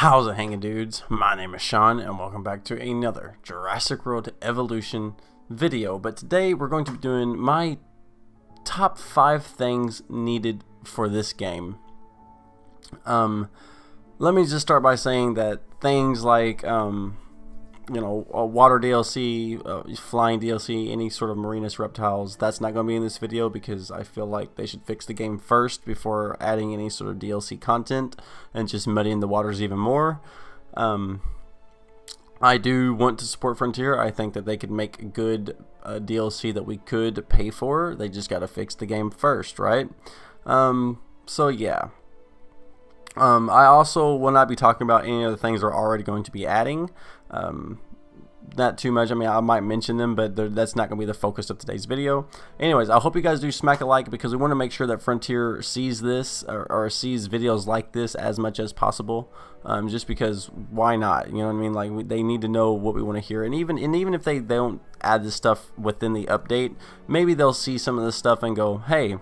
How's it hanging, dudes? My name is Sean and welcome back to another Jurassic World Evolution video. But today we're going to be doing my top 5 things needed for this game. Let me just start by saying that things like a water DLC, flying DLC, any sort of marinus reptiles, that's not going to be in this video because I feel like they should fix the game first before adding any sort of DLC content and just muddying the waters even more. I do want to support Frontier. I think that they could make a good DLC that we could pay for. They just got to fix the game first, right? So yeah. I also will not be talking about any of the things they're already going to be adding. Not too much. I mean, I might mention them, but that's not going to be the focus of today's video. Anyways, I hope you guys do smack a like because we want to make sure that Frontier sees this or sees videos like this as much as possible. Just because, why not? You know what I mean? Like, they need to know what we want to hear, and even if they don't add this stuff within the update, maybe they'll see some of this stuff and go, hey,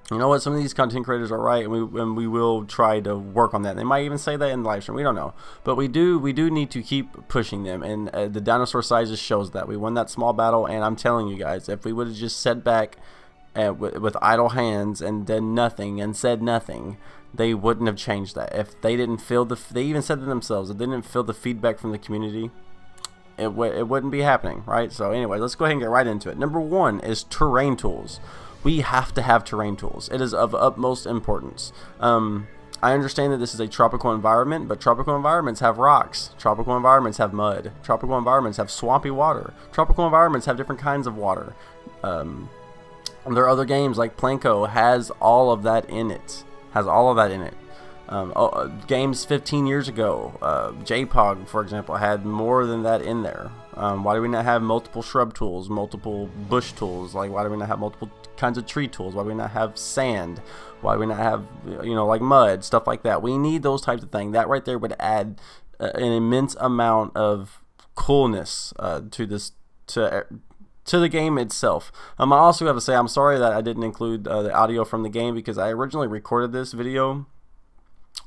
you know what, some of these content creators are right, and we will try to work on that. They might even say that in the live stream, we don't know, but we do need to keep pushing them, and the dinosaur sizes shows that. We won that small battle, and I'm telling you guys, if we would have just sat back with idle hands and done nothing and said nothing, they wouldn't have changed that. If they didn't feel they even said it themselves, if they didn't feel the feedback from the community, it wouldn't be happening, right? So anyway, let's go ahead and get right into it. Number 1 is terrain tools. We have to have terrain tools. It is of utmost importance. I understand that this is a tropical environment, but tropical environments have rocks. Tropical environments have mud. Tropical environments have swampy water. Tropical environments have different kinds of water. There are other games like Planko has all of that in it. Games 15 years ago, JPOG, for example, had more than that in there. Why do we not have multiple shrub tools, multiple bush tools? Like, why do we not have multiple kinds of tree tools? Why do we not have sand? Why do we not have, like mud, stuff like that? We need those types of things. That right there would add an immense amount of coolness to the game itself. I also have to say I'm sorry that I didn't include the audio from the game because I originally recorded this video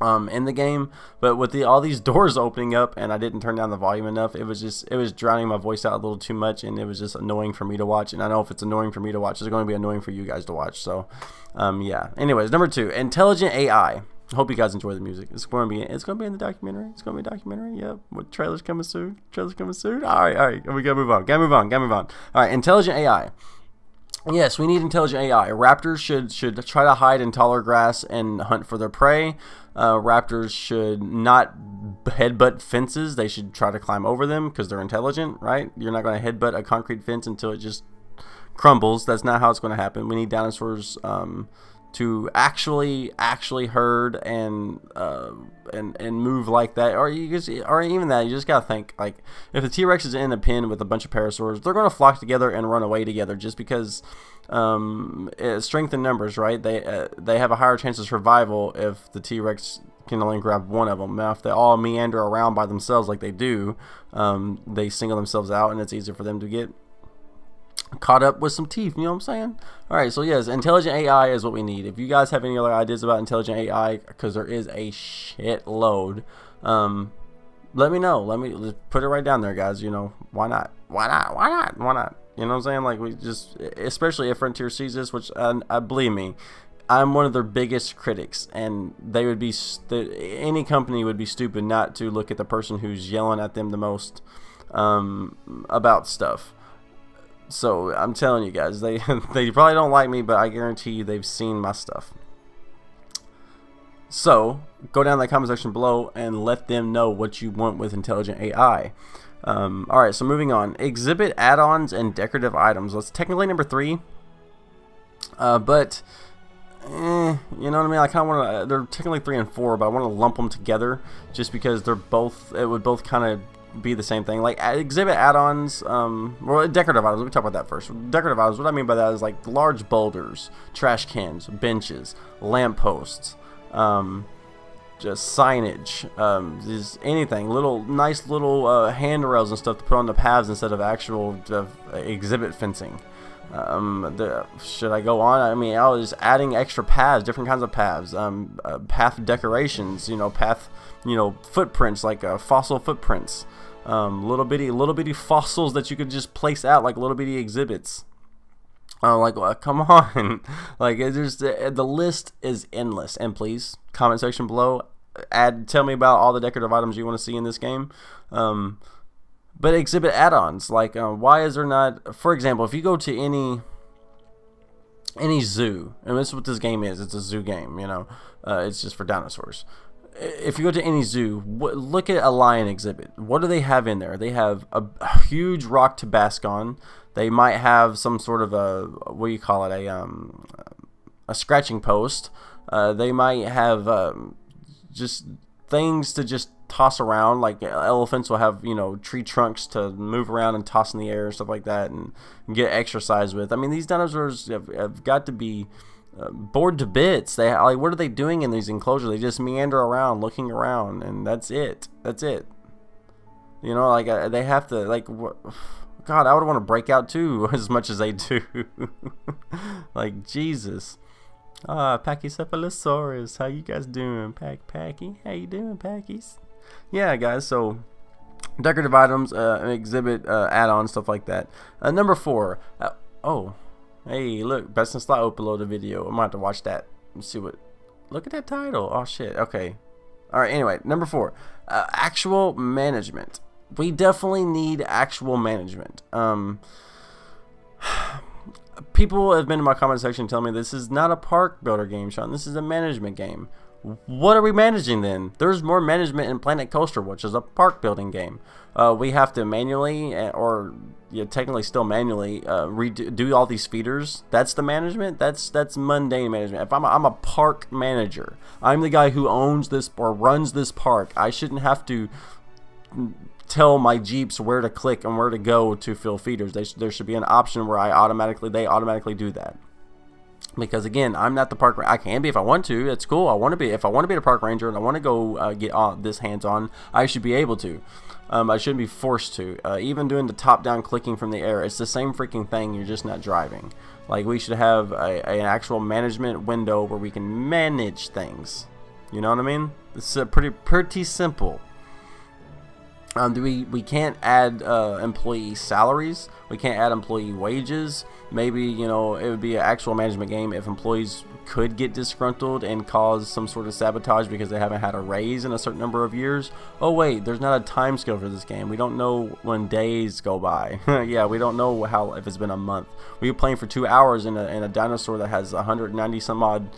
in the game, but with all these doors opening up and I didn't turn down the volume enough, it was drowning my voice out a little too much, and it was just annoying for me to watch. And I know if it's annoying for me to watch, it's going to be annoying for you guys to watch. So yeah, anyways, number 2, Intelligent A.I. Hope you guys enjoy the music. It's going to be in the documentary. It's going to be a documentary. Yep. What, trailers coming soon? All right. We gotta move on. All right, Intelligent A.I. Yes, we need intelligent AI. Raptors should try to hide in taller grass and hunt for their prey. Raptors should not headbutt fences. They should try to climb over them because they're intelligent, right? You're not going to headbutt a concrete fence until it just crumbles. That's not how it's going to happen. We need dinosaurs to actually herd and move like that, or even that. You just gotta think, like, if the T-Rex is in a pen with a bunch of parasaurs, they're gonna flock together and run away together just because strength in numbers, right? They have a higher chance of survival if the T-Rex can only grab one of them. Now, if they all meander around by themselves like they do, they single themselves out, and it's easier for them to get caught up with some teeth, you know what I'm saying? Alright, so yes, intelligent AI is what we need. If you guys have any other ideas about intelligent AI, because there is a shitload, let me know. Let me put it right down there, guys. Why not? You know what I'm saying? Like, we just, especially if Frontier sees this, which believe me, I'm one of their biggest critics, and they would be any company would be stupid not to look at the person who's yelling at them the most about stuff. So I'm telling you guys, they probably don't like me, but I guarantee you they've seen my stuff. So go down in the comment section below and let them know what you want with intelligent AI. Alright, so moving on. Exhibit add-ons and decorative items. That's technically number 3. But you know what I mean? I kind of want to. They're technically 3 and 4, but I want to lump them together just because they're both. It would both kind of be the same thing. Like exhibit add-ons, well, decorative items. Let me talk about that first. Decorative items, what I mean by that is like large boulders, trash cans, benches, lampposts, just signage, just anything, nice little handrails and stuff to put on the paths instead of actual exhibit fencing. Should I go on? I mean, I was adding extra paths, different kinds of paths, path decorations, path, footprints, like fossil footprints, little bitty fossils that you could just place out like little bitty exhibits. Come on. Like, the list is endless. And please, comment section below, tell me about all the decorative items you want to see in this game. But exhibit add-ons, like, why is there not, for example, if you go to any zoo, and this is what this game is, it's a zoo game, it's just for dinosaurs. If you go to any zoo, look at a lion exhibit. What do they have in there? They have a huge rock to bask on. They might have some sort of what do you call it, a scratching post. They might have just things to just toss around, like elephants will have tree trunks to move around and toss in the air and stuff like that, and get exercise with. I mean, these dinosaurs have got to be bored to bits. What are they doing in these enclosures? They just meander around, looking around, and that's it. They have to, God, I would want to break out too, as much as they do. Like, Jesus. Pachycephalosaurus, how you guys doing? Packy, how you doing, Packies? Yeah, guys, so decorative items, exhibit, add-ons, stuff like that. Number 4. Oh, hey, look, Best in Slot uploaded a video. I'm gonna have to watch that and see what. Look at that title. Oh shit. Okay. All right. Anyway, number 4, actual management. We definitely need actual management. People have been in my comment section telling me this is not a park builder game, Sean. This is a management game. What are we managing then? There's more management in Planet Coaster, which is a park building game. We have to manually, or technically still manually, do all these feeders. That's the management. That's mundane management. If I'm a park manager, I'm the guy who owns this or runs this park. I shouldn't have to tell my Jeeps where to click and where to go to fill feeders. There should be an option where they automatically do that. Because again, I'm not the park ranger. I can be if I want to. It's cool. I want to be. If I want to be a park ranger and I want to go get this hands-on, I should be able to. I shouldn't be forced to. Even doing the top-down clicking from the air, it's the same freaking thing. You're just not driving. Like, we should have an actual management window where we can manage things. You know what I mean? It's pretty simple. We can't add employee salaries. We can't add employee wages. Maybe, it would be an actual management game if employees could get disgruntled and cause some sort of sabotage because they haven't had a raise in a certain number of years. Oh wait, there's not a time scale for this game. We don't know when days go by. Yeah, we don't know if it's been a month. We were playing for 2 hours in a dinosaur that has 190 some odd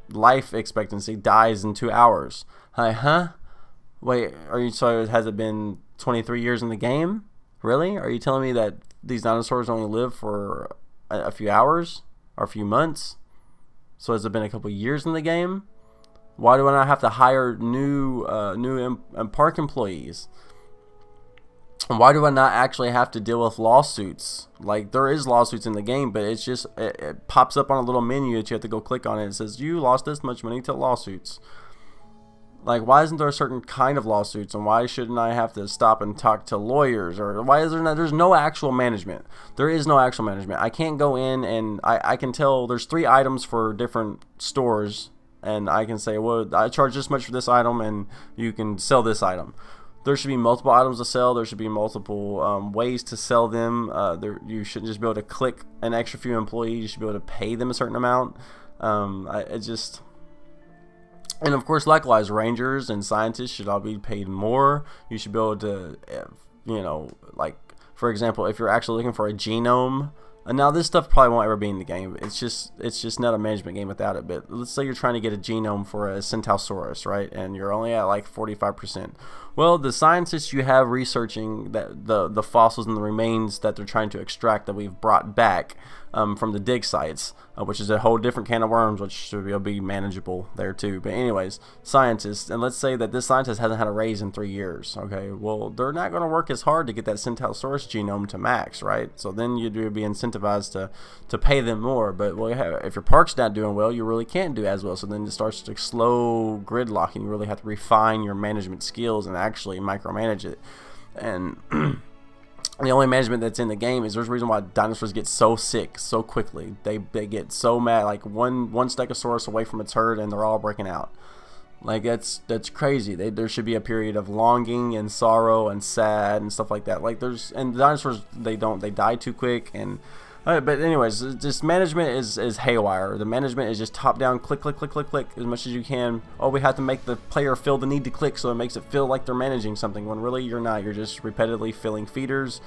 life expectancy dies in 2 hours. Huh? Wait, has it been 23 years in the game? Really? Are you telling me that these dinosaurs only live for a few hours or a few months? So has it been a couple years in the game? Why do I not have to hire new park employees? And why do I not actually have to deal with lawsuits? Like, there is lawsuits in the game, but it's just it pops up on a little menu that you have to go click on it. It says you lost this much money to lawsuits. Like, why isn't there a certain kind of lawsuits, and why shouldn't I have to stop and talk to lawyers? Or why is there's no actual management? There is no actual management. I can't go in and I can tell there's 3 items for different stores, and I can say, well, I charge this much for this item, and you can sell this item. There should be multiple items to sell. There should be multiple ways to sell them. You shouldn't just be able to click an extra few employees. You should be able to pay them a certain amount. And of course, likewise, rangers and scientists should all be paid more. You should be able to, like, for example, if you're actually looking for a genome, and now this stuff probably won't ever be in the game. It's just not a management game without it. But let's say you're trying to get a genome for a Centaurosaurus, right? And you're only at like 45%. Well, the scientists you have researching the fossils and the remains that they're trying to extract that we've brought back from the dig sites, which is a whole different can of worms, which should be manageable there too. But anyways, scientists, and let's say that this scientist hasn't had a raise in 3 years. Okay, well, they're not going to work as hard to get that Centaurosaurus genome to max, right? So then you'd be incentivized incentivized to pay them more. But well, if your park's not doing well, you really can't do as well. So then it starts to slow gridlock, and you really have to refine your management skills and actually micromanage it. And the only management that's in the game is there's a reason why dinosaurs get so sick so quickly. They get so mad, like one Stegosaurus away from its herd and they're all breaking out. Like that's crazy. There should be a period of longing and sorrow and sad and stuff like that. Like and the dinosaurs, they die too quick. And but anyways, just management is haywire. The management is just top down, click as much as you can. Oh, we have to make the player feel the need to click, so it makes it feel like they're managing something, when really you're not. You're just repetitively filling feeders,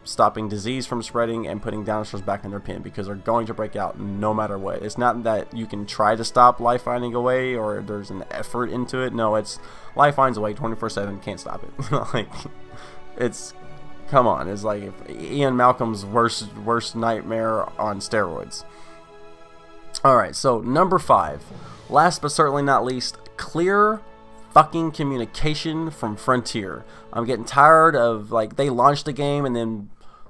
stopping disease from spreading, and putting dinosaurs back in their pen, because they're going to break out no matter what. It's not that you can try to stop life finding a way or there's an effort into it. No, it's life finds a way 24/7. Can't stop it. Like, it's, come on, it's like Ian Malcolm's worst nightmare on steroids. Alright, so number 5. Last but certainly not least, clear fucking communication from Frontier. I'm getting tired of, like, they launched the game and then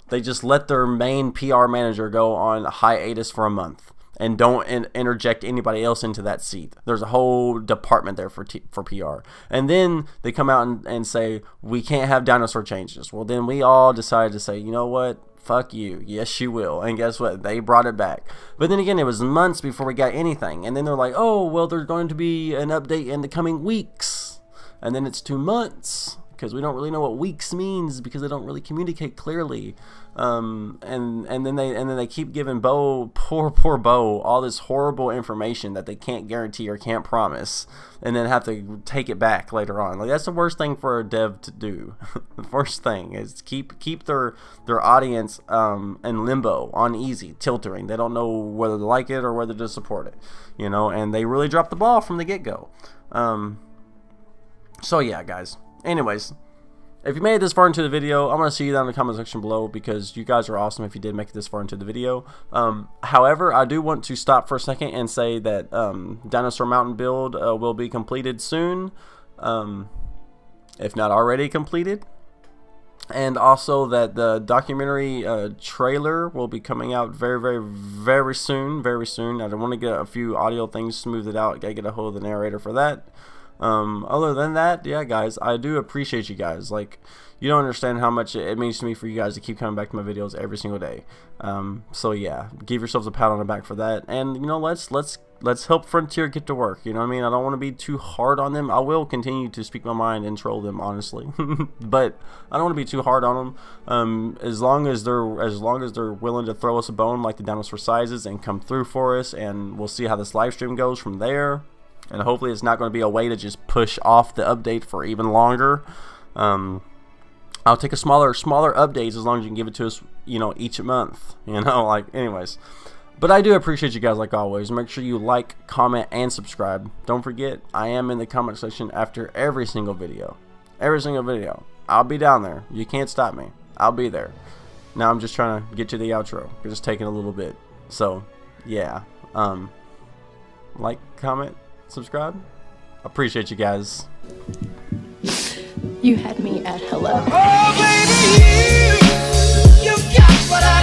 they just let their main PR manager go on hiatus for a month and don't interject anybody else into that seat. There's a whole department there for PR. And then they come out and say, we can't have dinosaur changes. Well, then we all decided to say, you know what? Fuck you. Yes, you will. And guess what? They brought it back. But then again, it was months before we got anything. And then they're like, oh, well, there's going to be an update in the coming weeks. And then it's 2 months, because we don't really know what weeks means, because they don't really communicate clearly. And then they keep giving Bo, poor Bo, all this horrible information that they can't guarantee or can't promise, and then have to take it back later on. Like, that's the worst thing for a dev to do. The first thing is keep their audience in limbo, uneasy, tilting. They don't know whether to like it or whether to support it, you know. And they really dropped the ball from the get-go. So yeah, guys. Anyways, if you made it this far into the video, I'm going to see you down in the comment section below, because you guys are awesome if you did make it this far into the video. However, I do want to stop for a second and say that Dinosaur Mountain build will be completed soon, if not already completed. And also that the documentary trailer will be coming out very soon. I want to get a few audio things smoothed out. Gotta get a hold of the narrator for that. Other than that, yeah, guys, I do appreciate you guys. Like, you don't understand how much it means to me for you guys to keep coming back to my videos every single day. So yeah, give yourselves a pat on the back for that. And you know, let's help Frontier get to work. You know what I mean? I don't want to be too hard on them. I will continue to speak my mind and troll them, honestly, but I don't want to be too hard on them. As long as they're willing to throw us a bone like the dinosaur sizes and come through for us, and we'll see how this live stream goes from there. And hopefully it's not going to be a way to just push off the update for even longer. I'll take a smaller updates as long as you can give it to us, you know, each month. You know, like, anyways. But I do appreciate you guys like always. Make sure you like, comment, and subscribe. Don't forget, I am in the comment section after every single video. Every single video. I'll be down there. You can't stop me. I'll be there. Now I'm just trying to get to the outro. It's just taking a little bit. So, yeah. Like, comment, subscribe. Appreciate you guys. You had me at hello. Oh, baby, you got what I